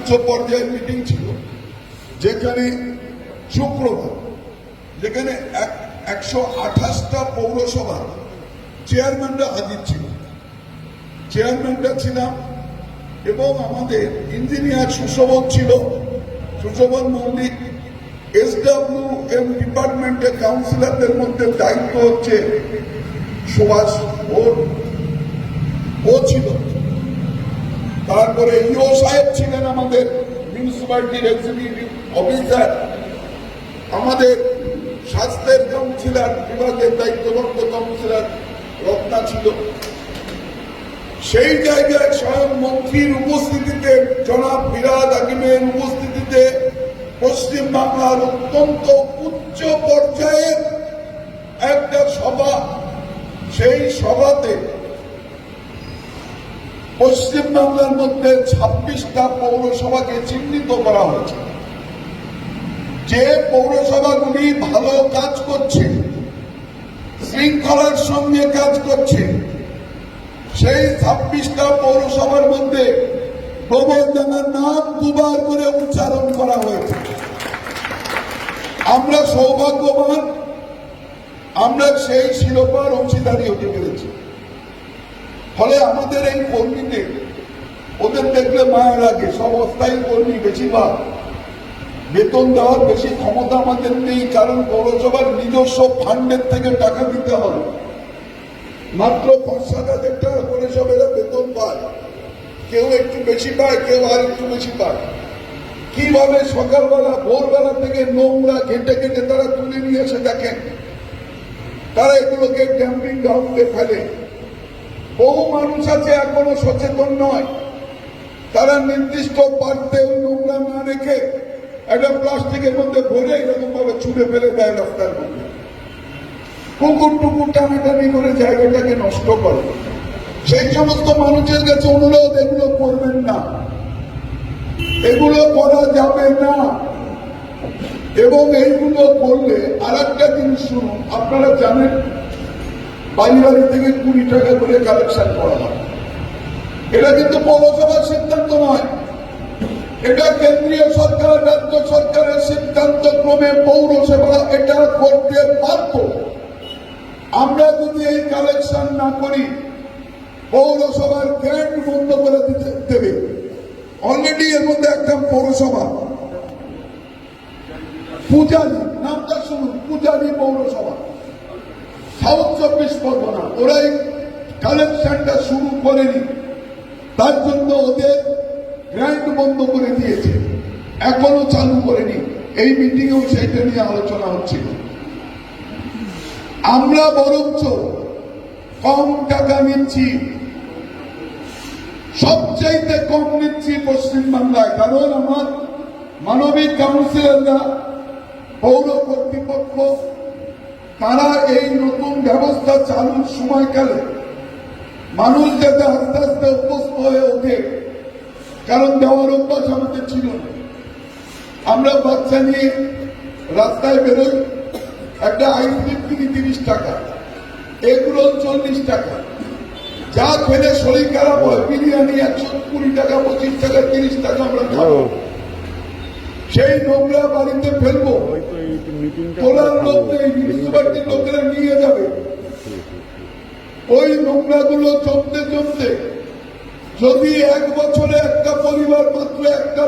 উচ্চ পর্যায়ের মিটিং ছিল, যেখানে শুক্রবার, যেখানে 128টা পৌরসভা চেয়ারম্যানরা হাজির ছিল। চেয়ারম্যানরা ছিলাম এবং আমাদের ইঞ্জিনিয়ার সুশোভন ছিল, সুশোভন মল্লিক। SWM ডিপার্টমেন্টের কাউন্সিলরদের মধ্যে দায়িত্ব হচ্ছে সুভাষ, ও ছিল। তারপরে ইও সাহেব ছিলেন আমাদের মিউনিসিপ্যালিটির এক্সিকিউটিভ অফিসার। আমাদের স্বাস্থ্যের কাউন্সিলর, বিভাগের দায়িত্বপ্রাপ্ত কাউন্সিলর রত্না ছিল। সেই জায়গায় স্বয়ং মন্ত্রীর উপস্থিতিতে, জনাব ফিরহাদ হাকিমের উপস্থিতিতে পশ্চিম বাংলার অত্যন্ত উচ্চ পর্যায়ের একটা সভা। সেই সভাতে পশ্চিম বাংলার মধ্যে 26টা পৌরসভাকে চিহ্নিত করা হয়েছে। যে পৌরসভাগুলি ভালো কাজ করছে, শৃঙ্খলার সঙ্গে কাজ করছে, সেই 26টা পৌরসভার মধ্যে গোবর্ধনের নাম দুবার করে উচ্চারণ করা হয়েছে। আমরা সৌভাগ্যবান, আমরা সেই শিরোপার অংশীদারি হতে পেরেছি। ফলে আমাদের এই কর্মীদের, ওদের দেখলে মায়া লাগে। সব অস্থায়ী কর্মী, বেশিরভাগ বেতন দেওয়ার বেশি ক্ষমতা আমাদের নেই, কারণ পৌরসভার নিজস্ব ফান্ডের থেকে টাকা দিতে হবে। মাত্র 5-7 হাজার টাকা করে সব এরা বেতন পায়। কেউ একটু বেশি পায়, কেউ আর একটু বেশি পায়। কিভাবে সকালবেলা ভোরবেলা থেকে নোংরা ঘেটে ঘেটে তারা তুলে নিয়ে এসে দেখেন, তারা এগুলোকে ড্যাম্পিং গ্রাউন্ডে ফেলে। বহু মানুষ আছে এখনো সচেতন নয়, তারা নির্দিষ্ট পাত্রে ওই নোংরা না রেখে একটা প্লাস্টিকের মধ্যে ভরে এরকম ভাবে ছুঁড়ে ফেলে দেয় রাস্তার মধ্যে। কুকুর টুকুর টানাটানি করে জায়গাটাকে নষ্ট করে। সেই সমস্ত মানুষের কাছে অনুরোধ, এগুলো করবেন না, এগুলো করা যাবে না। এবং এইগুলো করলে আর একটা জিনিস শুনুন, আপনারা জানেন বাড়ি বাড়ি থেকে 20 টাকা করে কালেকশন করা হয়। এটা কিন্তু পৌরসভার সিদ্ধান্ত নয়, এটা কেন্দ্রীয় সরকার, রাজ্য সরকারের সিদ্ধান্ত ক্রমে পৌরসভা এটা করতে বাধ্য। আমরা যদি এই কালেকশন না করি, পৌরসভার গ্র্যান্ট বন্ধ করে দেবে। অলরেডি এর মধ্যে একটা পৌরসভা পূজারি, নামটা শুনুন, পূজারি পৌরসভা, সাউথ 24 পরগনা, ওরাই কালেকশনটা শুরু করেনি। তার জন্য ওদের গ্র্যান্ট বন্ধ করে দিয়েছে, এখনো চালু করেনি। এই মিটিংয়েও সেইটা নিয়ে আলোচনা হচ্ছিল। আমরা বরঞ্চ কম টাকা নিচ্ছি, সবচাইতে কম নিচ্ছি পশ্চিমবাংলায়। কারণ আমার মানবিক কাউন্সিলররা, পৌর কর্তৃপক্ষ, তারা এই নতুন ব্যবস্থা চালুর সময়কালে মানুষ যাতে আস্তে আস্তে অভ্যস্ত হয়ে ওঠে, কারণ দেওয়ার অভ্যাস আমাদের ছিল না। আমরা বাচ্চা নিয়ে রাস্তায় বেরোই, একটা আইসক্রিম কিনি 30 টাকা, এগুলো 40 টাকা। যা খেলে শরীর খারাপ হয়, বিরিয়ানি 120 টাকা, 25 টাকা, 30 টাকা আমরা খাবো। সেই নোংরা বাড়িতে ফেলবো, তোলার লোক নেই, মিউনিসিপালিটির লোকেরা নিয়ে যাবে। ওই নোংরা গুলো জমতে জমতে যদি 1 বছরে একটা পরিবার মাত্র একটা